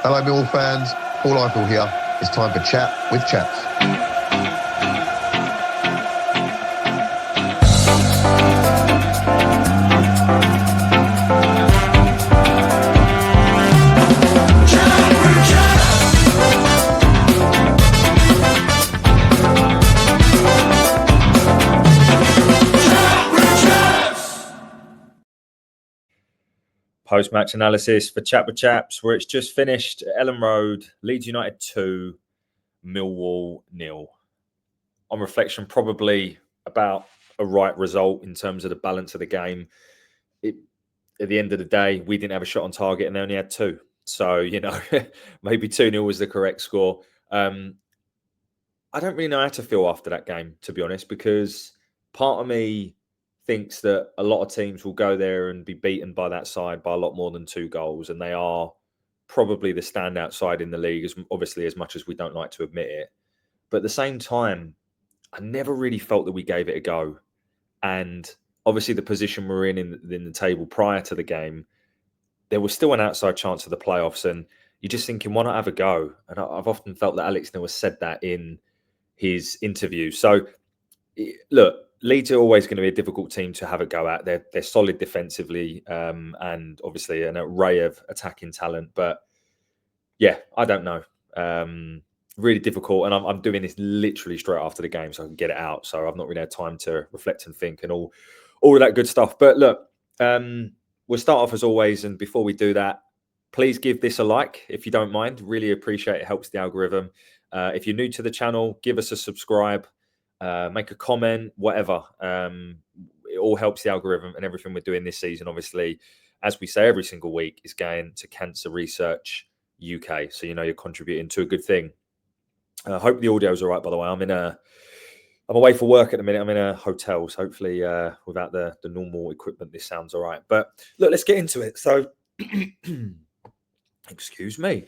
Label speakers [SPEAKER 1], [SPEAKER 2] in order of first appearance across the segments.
[SPEAKER 1] Hello, Millwall fans. Paul Eiffel here. It's time for Chat with Chaps.
[SPEAKER 2] Post-match analysis for Chat with Chaps, where it's just finished. Elland Road, Leeds United 2, Millwall 0. On reflection, probably about a right result in terms of the balance of the game. At the end of the day, we didn't have a shot on target and they only had 2. So, maybe 2-0 was the correct score. I don't really know how to feel after that game, to be honest, because part of me thinks that a lot of teams will go there and be beaten by that side by a lot more than 2 goals. And they are probably the standout side in the league, as much as we don't like to admit it. But at the same time, I never really felt that we gave it a go. And obviously the position we're in the table prior to the game, there was still an outside chance of the playoffs. And you're just thinking, why not have a go? And I've often felt that Alex Neil has said that in his interview. So, look, Leeds are always going to be a difficult team to have a go at. They're solid defensively and obviously an array of attacking talent. But yeah, I don't know. Really difficult. And I'm doing this literally straight after the game so I can get it out. So I've not really had time to reflect and think and all of that good stuff. But look, we'll start off as always. And before we do that, please give this a like if you don't mind. Really appreciate it. It helps the algorithm. If you're new to the channel, give us a subscribe. Make a comment, whatever. It all helps the algorithm, and everything we're doing this season, obviously, as we say every single week, is going to Cancer Research UK. So you're contributing to a good thing. I hope the audio's all right, by the way. I'm away for work at the minute. I'm in a hotel, so hopefully without the normal equipment, this sounds all right. But look, let's get into it. So, excuse me.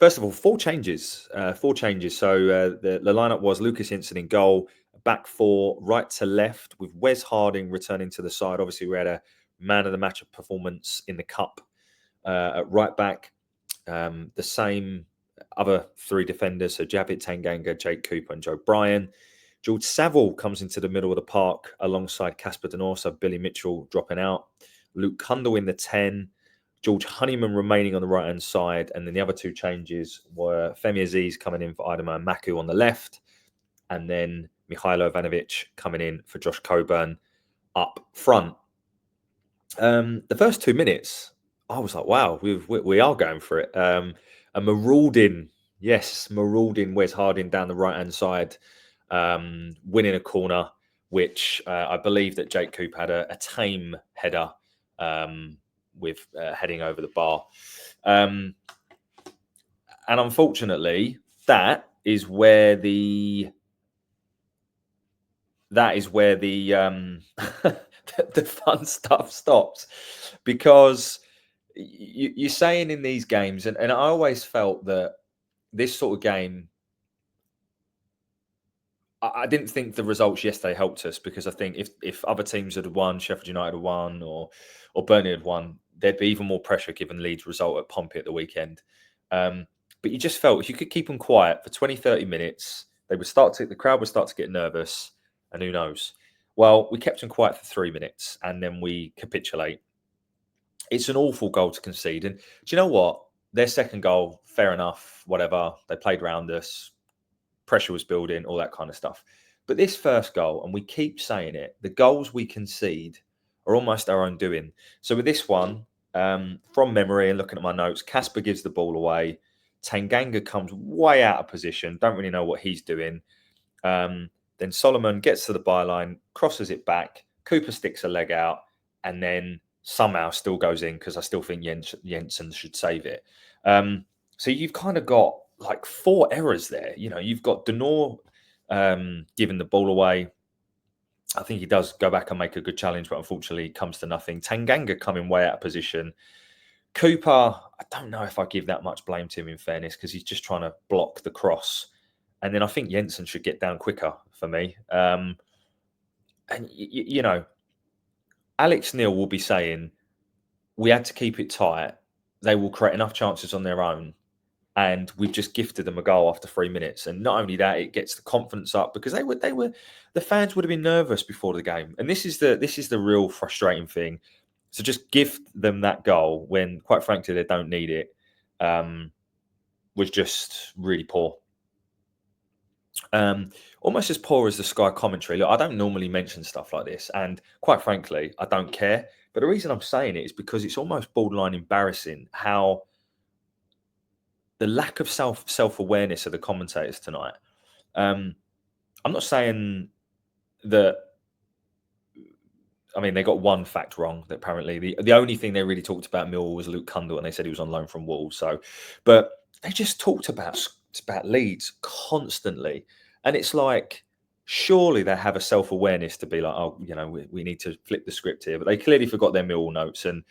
[SPEAKER 2] First of all, 4 changes. So the lineup was Lucas Hinson in goal, back 4, right to left, with Wes Harding returning to the side. Obviously, we had a man of the match performance in the cup at right back. The same other 3 defenders, so Javit Tanganga, Jake Cooper, and Joe Bryan. George Saville comes into the middle of the park alongside Casper Denor, so Billy Mitchell dropping out. Luke Cundle in the 10. George Honeyman remaining on the right-hand side. And then the other 2 changes were Femi Aziz coming in for Idama Maku on the left. And then Mihailo Ivanovic coming in for Josh Coburn up front. The first 2 minutes, I was like, wow, we are going for it. A marauding Wes Harding down the right-hand side, winning a corner, which I believe that Jake Coop had a tame header with heading over the bar. And unfortunately, that is where the the fun stuff stops, because you're saying in these games, and I always felt that this sort of game, I didn't think the results yesterday helped us, because I think if other teams had won, Sheffield United had won, or Burnley had won, there'd be even more pressure given Leeds' result at Pompey at the weekend. But you just felt if you could keep them quiet for 20, 30 minutes, the crowd would start to get nervous, and who knows. Well, we kept them quiet for 3 minutes, and then we capitulate. It's an awful goal to concede. And do you know what? Their second goal, fair enough, whatever. They played around us. Pressure was building, all that kind of stuff. But this first goal, and we keep saying it, the goals we concede are almost our own doing. So with this one, from memory and looking at my notes, Casper gives the ball away. Tanganga comes way out of position. Don't really know what he's doing. Then Solomon gets to the byline, crosses it back. Cooper sticks a leg out, and then somehow still goes in, because I still think Jensen should save it. So you've kind of got like 4 errors there. You've got Denor giving the ball away. I think he does go back and make a good challenge, but unfortunately it comes to nothing. Tanganga coming way out of position. Cooper, I don't know if I give that much blame to him, in fairness, because he's just trying to block the cross. And then I think Jensen should get down quicker for me. And, Alex Neil will be saying, we had to keep it tight. they will create enough chances on their own. And we've just gifted them a goal after 3 minutes. And not only that, it gets the confidence up because the fans would have been nervous before the game. And this is the real frustrating thing. So just gift them that goal when, quite frankly, they don't need it, was just really poor. Almost as poor as the Sky commentary. Look, I don't normally mention stuff like this, and quite frankly, I don't care. But the reason I'm saying it is because it's almost borderline embarrassing how the lack of self-awareness of the commentators tonight. I'm not saying that. I mean, they got one fact wrong. That apparently the only thing they really talked about Millwall was Luke Cundle, and they said he was on loan from Wolves. So, but they just talked about Leeds constantly, and it's like surely they have a self-awareness to be like, oh, we need to flip the script here. But they clearly forgot their Millwall notes, and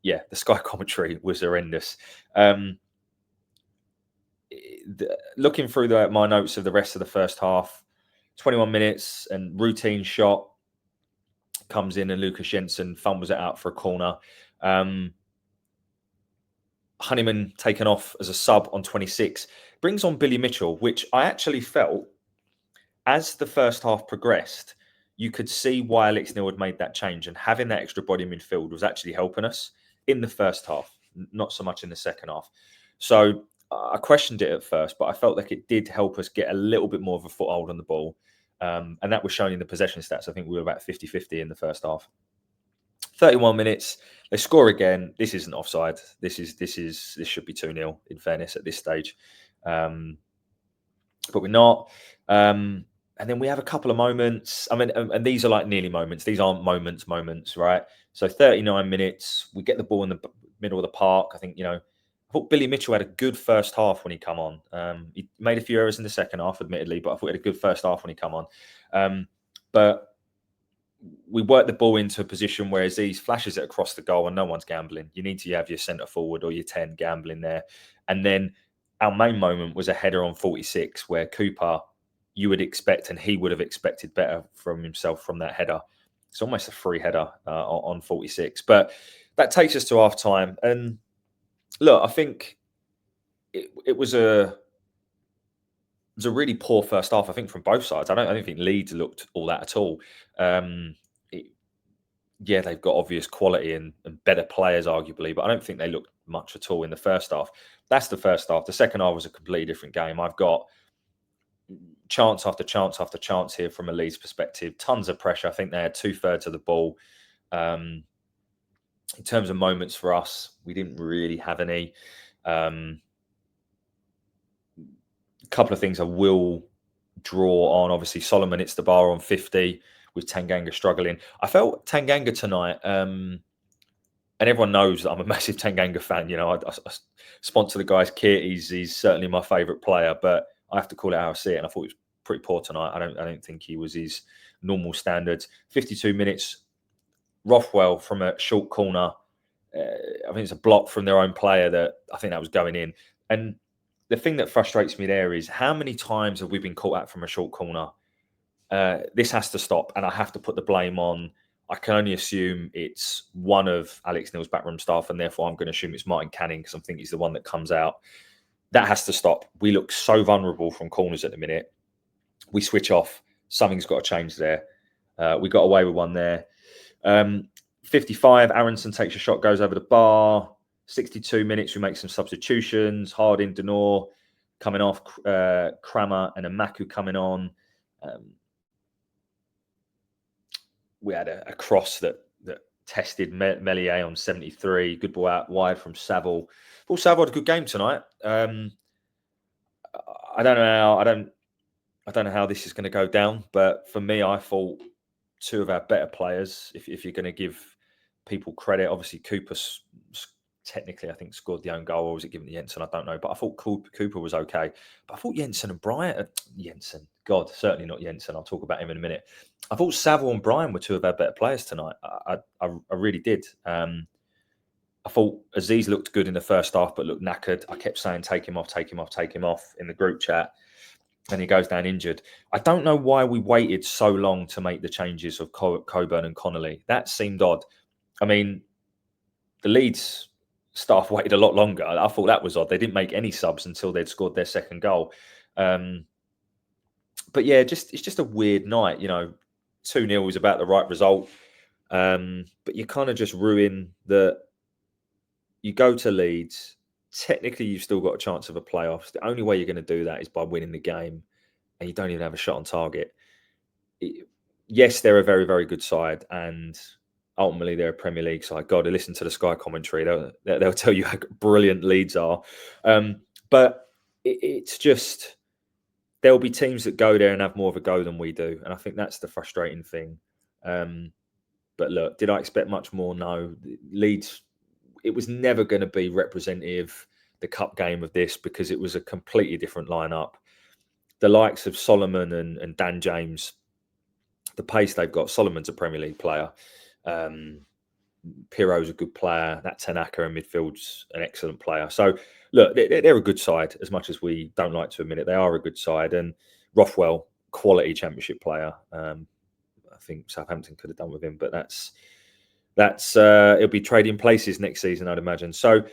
[SPEAKER 2] yeah, the Sky commentary was horrendous. Looking through my notes of the rest of the first half, 21 minutes and routine shot comes in and Lucas Jensen fumbles it out for a corner. Honeyman taken off as a sub on 26. Brings on Billy Mitchell, which I actually felt as the first half progressed, you could see why Alex Neil had made that change, and having that extra body in midfield was actually helping us in the first half, not so much in the second half. So I questioned it at first, but I felt like it did help us get a little bit more of a foothold on the ball. And that was shown in the possession stats. I think we were about 50-50 in the first half. 31 minutes, they score again. This isn't offside. This should be 2-0 in fairness at this stage. But we're not. And then we have a couple of moments. I mean, and these are like nearly moments. These aren't moments, right? So 39 minutes, we get the ball in the middle of the park. I think, I thought Billy Mitchell had a good first half when he come on. He made a few errors in the second half, admittedly, but I thought he had a good first half when he come on. But we worked the ball into a position where Aziz flashes it across the goal and no one's gambling. You need to have your centre forward or your 10 gambling there. And then our main moment was a header on 46 where Cooper, you would expect, and he would have expected better from himself from that header. It's almost a free header on 46. But that takes us to half time. And look, I think it was a really poor first half, I think, from both sides. I don't think Leeds looked all that at all. Yeah, they've got obvious quality and better players, arguably, but I don't think they looked much at all in the first half. That's the first half. The second half was a completely different game. I've got chance after chance after chance here from a Leeds perspective. Tons of pressure. I think they had 2/3 of the ball. In terms of moments for us, we didn't really have any. A couple of things I will draw on. Obviously, Solomon hits the bar on 50 with Tanganga struggling. I felt Tanganga tonight, and everyone knows that I'm a massive Tanganga fan. I sponsor the guy's kit. He's certainly my favourite player, but I have to call it how I see it. And I thought he was pretty poor tonight. I don't think he was his normal standards. 52 minutes, Rothwell from a short corner. I think it's a block from their own player that I think that was going in. And the thing that frustrates me there is how many times have we been caught out from a short corner? This has to stop, and I have to put the blame on. I can only assume it's one of Alex Neil's backroom staff, and therefore I'm going to assume it's Martin Canning because I think he's the one that comes out. That has to stop. We look so vulnerable from corners at the minute. We switch off. Something's got to change there. We got away with one there. 55, Aronson takes a shot, goes over the bar. 62 minutes, we make some substitutions. Harding, Denor coming off, Kramer and Amaku coming on. We had a cross that tested Melier on 73. Good ball out wide from Saville. Paul Saville had a good game tonight. I don't know how this is going to go down, but for me, I thought two of our better players, if you're going to give people credit, obviously Cooper technically I think scored the own goal, or was it given to Jensen? I don't know, but I thought Cooper was okay. But I thought Jensen and Bryant, God, certainly not Jensen. I'll talk about him in a minute. I thought Saville and Bryan were two of our better players tonight. I really did. I thought Aziz looked good in the first half, but looked knackered. I kept saying, take him off in the group chat. And he goes down injured. I don't know why we waited so long to make the changes of Coburn and Connolly. That seemed odd. I mean, the Leeds staff waited a lot longer. I thought that was odd. They didn't make any subs until they'd scored their second goal. But yeah, it's just a weird night. 2-0 is about the right result. But you kind of just ruin that. You go to Leeds. Technically, you've still got a chance of a playoffs. The only way you're going to do that is by winning the game, and you don't even have a shot on target. Yes, they're a very, very good side, and ultimately they're a Premier League side. God, listen to the Sky commentary; they'll tell you how brilliant Leeds are. But it's just there'll be teams that go there and have more of a go than we do, and I think that's the frustrating thing. But look, did I expect much more? No. Leeds, it was never going to be representative, the cup game of this, because it was a completely different lineup. The likes of Solomon and Dan James, the pace they've got. Solomon's a Premier League player. Piro's a good player. That Tanaka in midfield's an excellent player. So, look, they're a good side, as much as we don't like to admit it. They are a good side. And Rothwell, quality Championship player. I think Southampton could have done with him, but that's it'll be trading places next season, I'd imagine. So,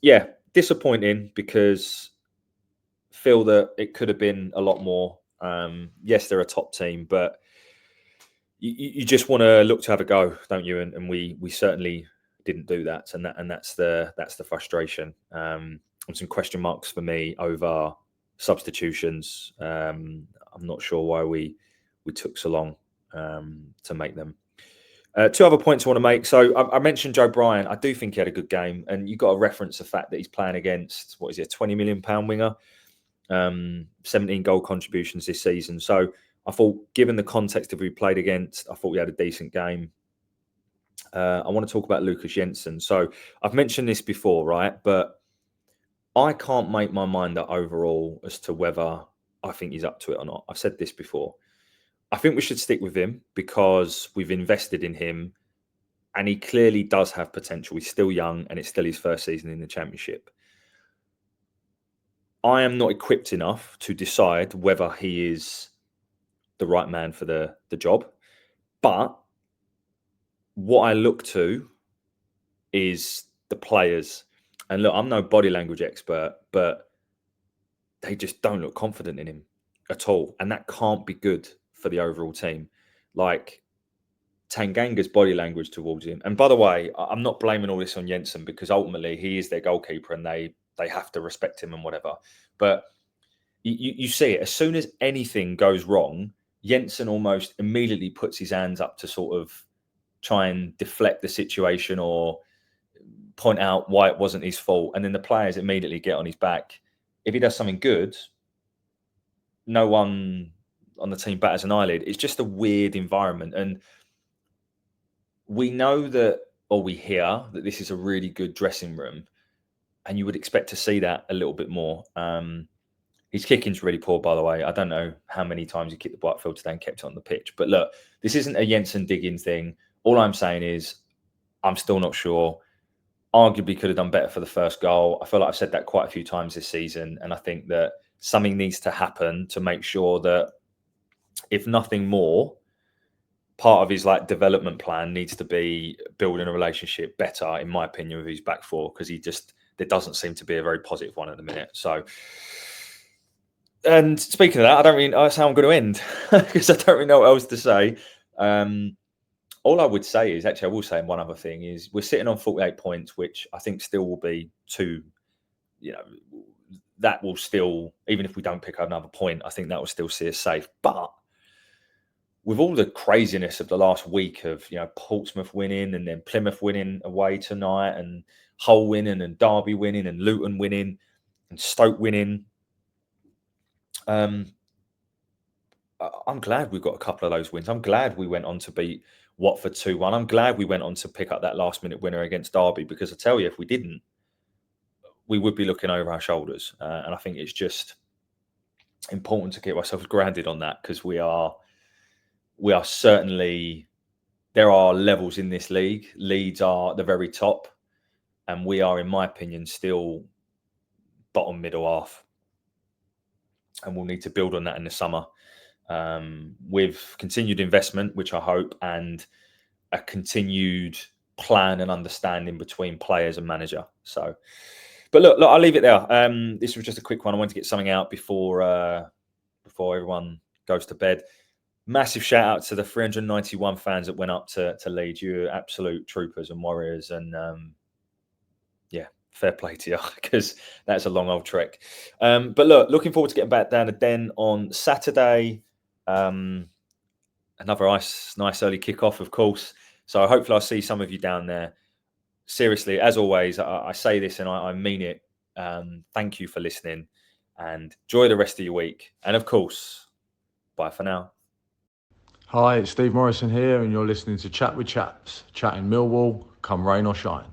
[SPEAKER 2] yeah, disappointing, because feel that it could have been a lot more. Yes, they're a top team, but you just want to look to have a go, don't you? And we certainly didn't do that, and that's the frustration. And some question marks for me over substitutions. I'm not sure why we took so long to make them. Two other points I want to make. So I mentioned Joe Bryan. I do think he had a good game, and you've got to reference the fact that he's playing against, what is it, a £20 million winger, 17 goal contributions this season. So I thought, given the context of who he played against, I thought he had a decent game. I want to talk about Lucas Jensen. So I've mentioned this before, right? But I can't make my mind up overall as to whether I think he's up to it or not. I've said this before. I think we should stick with him because we've invested in him, and he clearly does have potential. He's still young, and it's still his first season in the Championship. I am not equipped enough to decide whether he is the right man for the job. But what I look to is the players. And look, I'm no body language expert, but they just don't look confident in him at all. And that can't be good for the overall team. Like Tanganga's body language towards him. And by the way, I'm not blaming all this on Jensen, because ultimately he is their goalkeeper and they have to respect him and whatever. But you see it. As soon as anything goes wrong, Jensen almost immediately puts his hands up to sort of try and deflect the situation or point out why it wasn't his fault. And then the players immediately get on his back. If he does something good, no one on the team batters an eyelid. It's just a weird environment. And we know that, or we hear that this is a really good dressing room, and you would expect to see that a little bit more. His kicking's really poor, by the way. I don't know how many times he kicked the ball upfield today and kept it on the pitch. But look, this isn't a Jensen digging thing. All I'm saying is I'm still not sure. Arguably could have done better for the first goal. I feel like I've said that quite a few times this season. And I think that something needs to happen to make sure that, if nothing more, part of his development plan needs to be building a relationship better, in my opinion, with his back four, because there doesn't seem to be a very positive one at the minute. So, and speaking of that, that's how I'm going to end, because I don't really know what else to say. All I would say is, actually, I will say one other thing is, we're sitting on 48 points, which I think still will be that will still, even if we don't pick up another point, I think that will still see us safe. But with all the craziness of the last week of, Portsmouth winning and then Plymouth winning away tonight and Hull winning and Derby winning and Luton winning and Stoke winning, I'm glad we've got a couple of those wins. I'm glad we went on to beat Watford 2-1. I'm glad we went on to pick up that last-minute winner against Derby, because I tell you, if we didn't, we would be looking over our shoulders. And I think it's just important to get ourselves grounded on that, because we are certainly, there are levels in this league. Leeds are at the very top, and we are, in my opinion, still bottom middle half. And we'll need to build on that in the summer with continued investment, which I hope, and a continued plan and understanding between players and manager. So, but look, I'll leave it there. This was just a quick one. I wanted to get something out before everyone goes to bed. Massive shout out to the 391 fans that went up to Leeds. You're absolute troopers and warriors, and yeah, fair play to you, because that's a long old trek. But look, looking forward to getting back down to Den on Saturday. Another nice early kickoff, of course. So hopefully I'll see some of you down there. Seriously, as always, I say this and I mean it. Thank you for listening, and enjoy the rest of your week. And of course, bye for now.
[SPEAKER 3] Hi, it's Steve Morrison here, and you're listening to Chat with Chaps, chatting Millwall, come rain or shine.